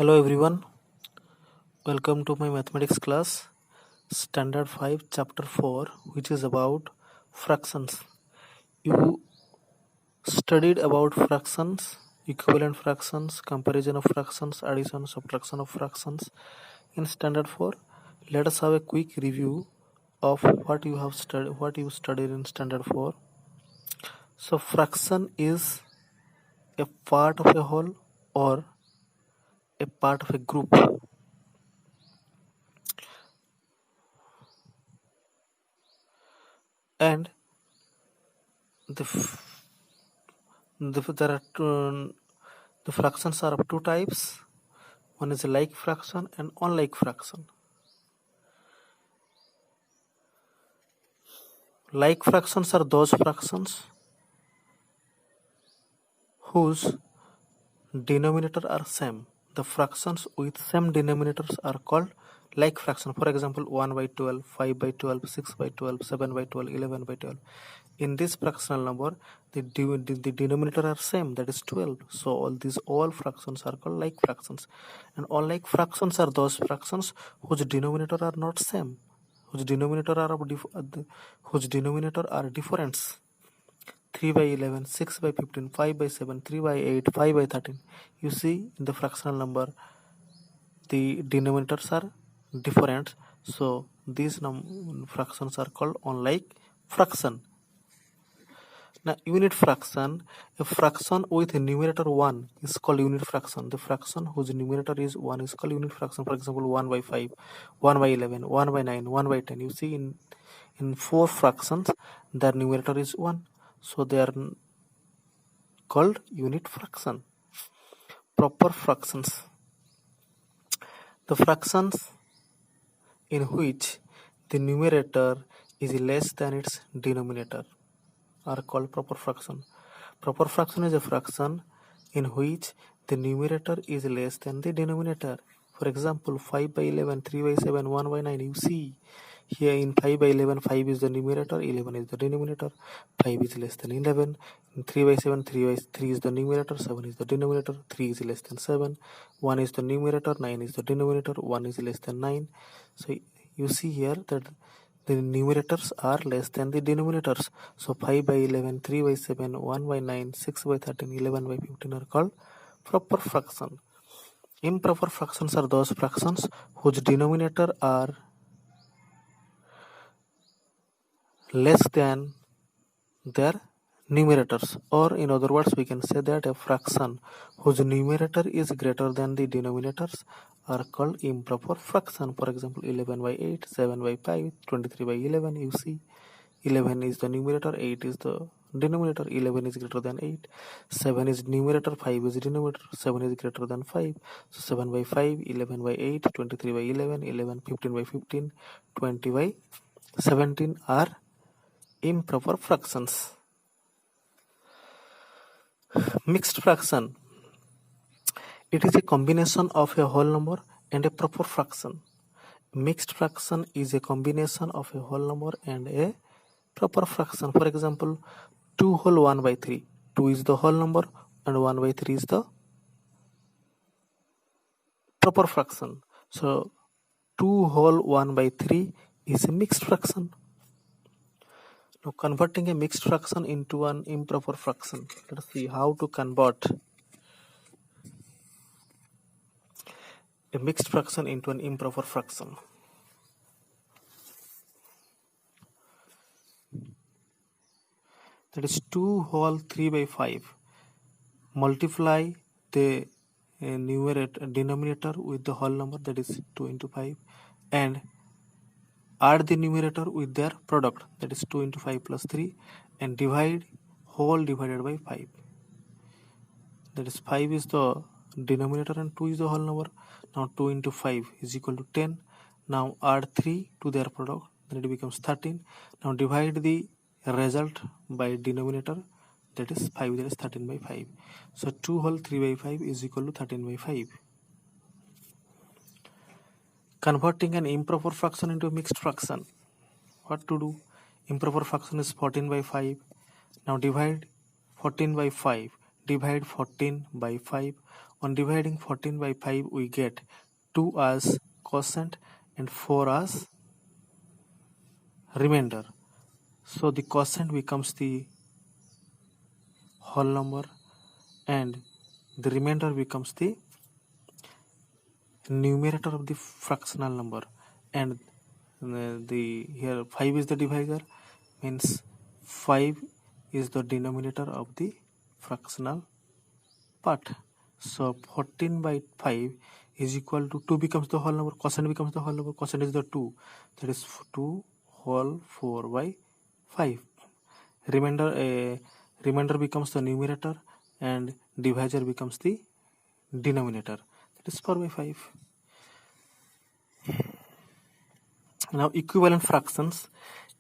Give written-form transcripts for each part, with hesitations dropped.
Hello everyone, welcome to my mathematics class, Standard 5, Chapter 4, which is about fractions. You studied about fractions, equivalent fractions, comparison of fractions, addition, subtraction of fractions in Standard 4. Let us have a quick review of what you studied in Standard 4. So fraction is a part of a whole or a part of a group. And the fractions are of two types. One is a like fraction and unlike fraction. Like fractions are those fractions whose denominator are same. The fractions with same denominators are called like fraction. For example, 1 by 12, 5 by 12, 6 by 12, 7 by 12, 11 by 12. In this fractional number, the denominator are same, that is 12. So all fractions are called like fractions. And unlike fractions are those fractions whose denominator are not same, whose denominator are different. 3 by 11, 6 by 15, 5 by 7, 3 by 8, 5 by 13. You see, in the fractional number, the denominators are different. So these fractions are called unlike fraction. Now, unit fraction, a fraction with a numerator 1 is called unit fraction. The fraction whose numerator is 1 is called unit fraction. For example, 1 by 5, 1 by 11, 1 by 9, 1 by 10. You see, in 4 fractions, their numerator is 1. So they are called unit fraction. Proper fractions. The fractions in which the numerator is less than its denominator are called proper fraction. Proper fraction is a fraction in which the numerator is less than the denominator. For example, 5 by 11, 3 by 7, 1 by 9. You see, here in 5 by 11, 5 is the numerator, 11 is the denominator, 5 is less than 11. In 3 by 7, 3 is the numerator, 7 is the denominator, 3 is less than 7, 1 is the numerator, 9 is the denominator, 1 is less than 9. So you see here that the numerators are less than the denominators. So 5 by 11, 3 by 7, 1 by 9, 6 by 13, 11 by 15 are called proper fraction. Improper fractions are those fractions whose denominator are less than their numerators, or in other words we can say that a fraction whose numerator is greater than the denominators are called improper fraction. For example, 11 by 8, 7 by 5, 23 by 11. You see, 11 is the numerator, 8 is the denominator, 11 is greater than 8, 7 is numerator, 5 is denominator, 7 is greater than 5. So 7 by 5, 11 by 8, 23 by 11, 11, 15 by 15, 20 by 17 are improper fractions. Mixed fraction. It is a combination of a whole number and a proper fraction. Mixed fraction is a combination of a whole number and a proper fraction. For example, 2 whole 1 by 3. 2 is the whole number and 1 by 3 is the proper fraction. So 2 whole 1 by 3 is a mixed fraction. Now converting a mixed fraction into an improper fraction. Let's see how to convert a mixed fraction into an improper fraction. That is 2 whole 3 by 5. Multiply the denominator with the whole number, that is 2 into 5, and add the numerator with their product, that is 2 into 5 plus 3, and divide whole divided by 5. That is 5 is the denominator and 2 is the whole number. Now 2 into 5 is equal to 10. Now add 3 to their product, then it becomes 13. Now divide the result by denominator, that is 5, that is 13 by 5. So 2 whole 3 by 5 is equal to 13 by 5. Converting an improper fraction into a mixed fraction. What to do? Improper fraction is 14 by 5. Now divide 14 by 5. divide 14 by 5. On dividing 14 by 5, we get 2 as quotient and 4 as remainder. So the quotient becomes the whole number and the remainder becomes the numerator of the fractional number, and the here 5 is the divisor, means 5 is the denominator of the fractional part. So 14 by 5 is equal to 2 becomes the whole number, quotient becomes the whole number, quotient is the 2, that is 2 whole 4 by 5. Remainder becomes the numerator and divisor becomes the denominator, that is 4 by 5. Now equivalent fractions.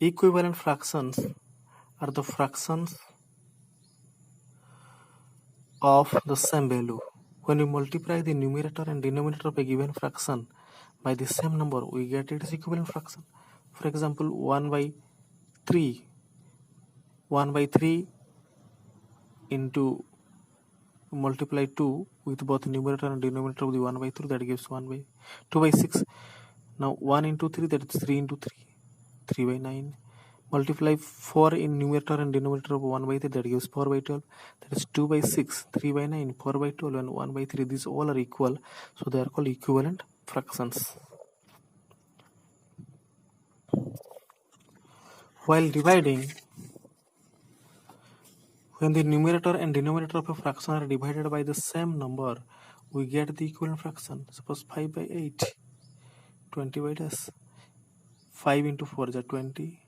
Equivalent fractions are the fractions of the same value. When we multiply the numerator and denominator of a given fraction by the same number, we get its equivalent fraction. For example, 1 by 3. 1 by 3 into multiply 2 with both numerator and denominator of the 1 by 3, that gives 1 by 2 by 6. Now 1 into 3, that is 3 into 3, 3 by 9. Multiply 4 in numerator and denominator of 1 by 3, that gives 4 by 12, that is 2 by 6, 3 by 9, 4 by 12 and 1 by 3. These all are equal, so they are called equivalent fractions. While dividing, when the numerator and denominator of a fraction are divided by the same number, we get the equivalent fraction. Suppose 5 by 8, 20 by dash. 5 into 4 is 20,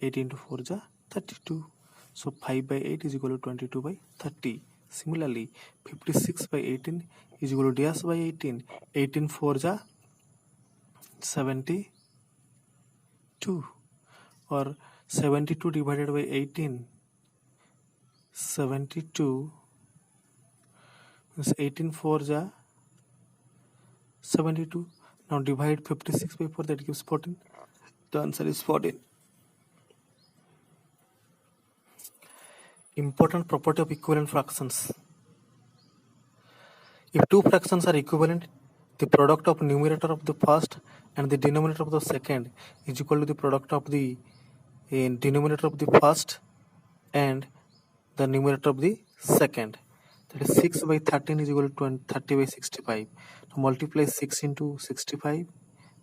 8 into 4 is 32. So 5 by 8 is equal to 22 by 30. Similarly, 56 by 18 is equal to dash by 18. 18 4 is 72. Or 72 divided by 18. 72 means 18 4 is 72. Now divide 56 by 4, that gives 14. The answer is 14. Important property of equivalent fractions. If two fractions are equivalent, the product of numerator of the first and the denominator of the second is equal to the product of the denominator of the first and the numerator of the second. That is 6 by 13 is equal to 30 by 65. Now multiply 6 into 65,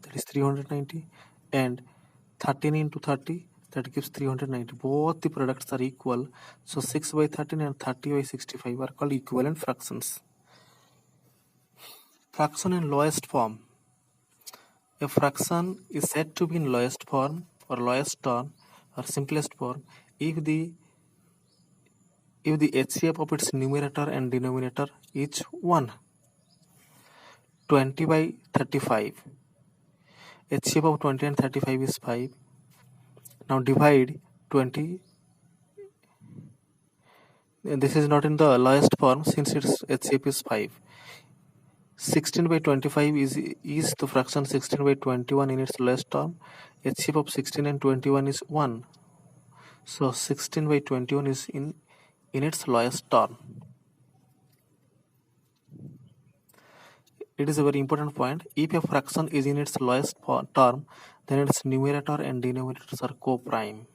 that is 390, and 13 into 30, that gives 390. Both the products are equal, so 6 by 13 and 30 by 65 are called equivalent fractions. Fraction in lowest form. A fraction is said to be in lowest form or lowest term or simplest form if the HCF of its numerator and denominator is 1. 20 by 35. HCF of 20 and 35 is 5. Now divide 20. This is not in the lowest form since its HCF is 5. 16 by 25 is the fraction 16 by 21 in its lowest term. HCF of 16 and 21 is 1. So 16 by 21 is in its lowest term. It is a very important point. If a fraction is in its lowest term, then its numerator and denominators are co-prime.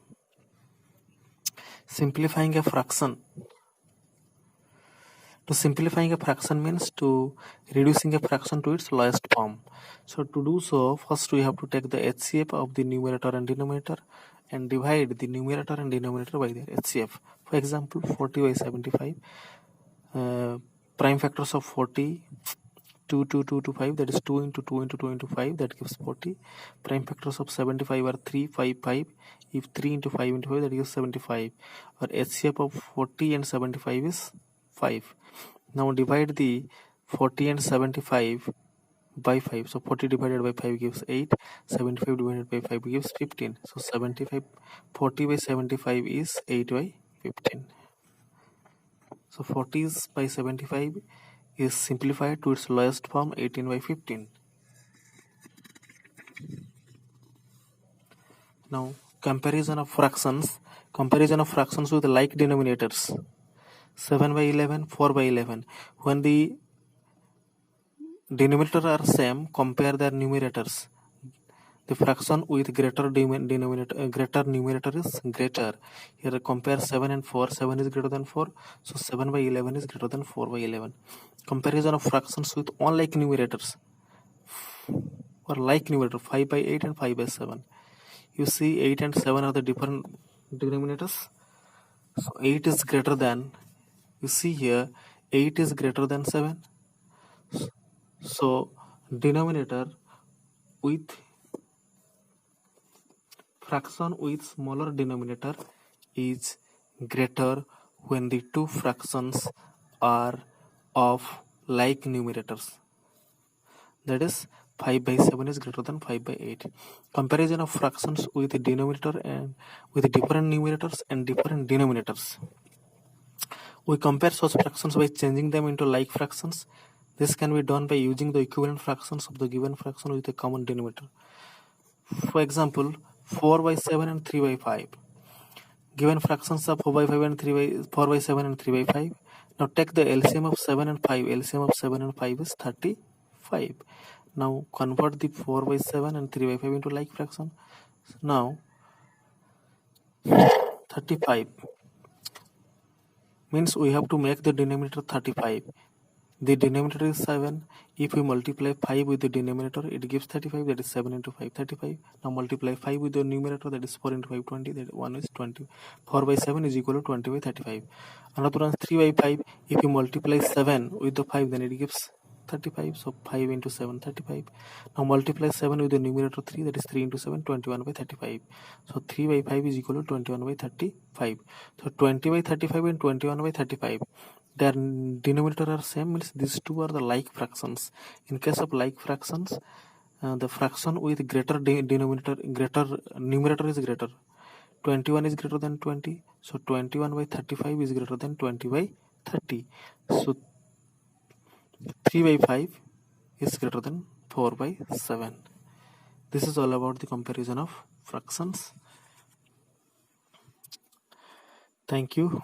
Simplifying a fraction. To simplifying a fraction means to reducing a fraction to its lowest form. So to do so, first we have to take the HCF of the numerator and denominator and divide the numerator and denominator by their HCF. For example, 40 by 75. Prime factors of 40, 2, 2, 2 to 5, that is 2 into 2 into 2 into 5, that gives 40. Prime factors of 75 are 3, 5, 5. If 3 into 5 into 5, that gives 75. Or HCF of 40 and 75 is 5. Now divide the 40 and 75 by 5. So 40 divided by 5 gives 8. 75 divided by 5 gives 15. So 40 by 75 is 8 by 15. So 40 by 75 is simplified to its lowest form, 18 by 15. Now comparison of fractions with like denominators. 7 by 11, 4 by 11. When the denominator are same, compare their numerators. The fraction with greater denominator, greater numerator is greater. Here compare 7 and 4. 7 is greater than 4. So 7 by 11 is greater than 4 by 11. Comparison of fractions with unlike numerators. Or like numerator 5 by 8 and 5 by 7. You see 8 and 7 are the different denominators. So 8 is greater than, you see here 8 is greater than 7. So denominator with fraction with smaller denominator is greater when the two fractions are of like numerators. That is 5 by 7 is greater than 5 by 8. Comparison of fractions with the denominator and with different numerators and different denominators. We compare such fractions by changing them into like fractions. This can be done by using the equivalent fractions of the given fraction with a common denominator. For example, 4 by 7 and 3 by 5. Given fractions of 4 by 5 and 4 by 7 and 3 by 5. Now take the LCM of 7 and 5. LCM of 7 and 5 is 35. Now convert the 4 by 7 and 3 by 5 into like fraction. Now 35 means we have to make the denominator 35. The denominator is 7. If we multiply 5 with the denominator, it gives 35. That is 7 into 5, 35. Now multiply 5 with the numerator, that is 4 into 5, 20. That 1 is 20. 4 by 7 is equal to 20 by 35. Another one is 3 by 5. If you multiply 7 with the 5, then it gives 35. So 5 into 7, 35. Now multiply 7 with the numerator 3, that is 3 into 7, 21 by 35. So 3 by 5 is equal to 21 by 35. So 20 by 35 and 21 by 35. Their denominator are same, means these two are the like fractions. In case of like fractions, the fraction with greater denominator, greater numerator is greater. 21 is greater than 20. So 21 by 35 is greater than 20 by 30. So 3 by 5 is greater than 4 by 7. This is all about the comparison of fractions. Thank you.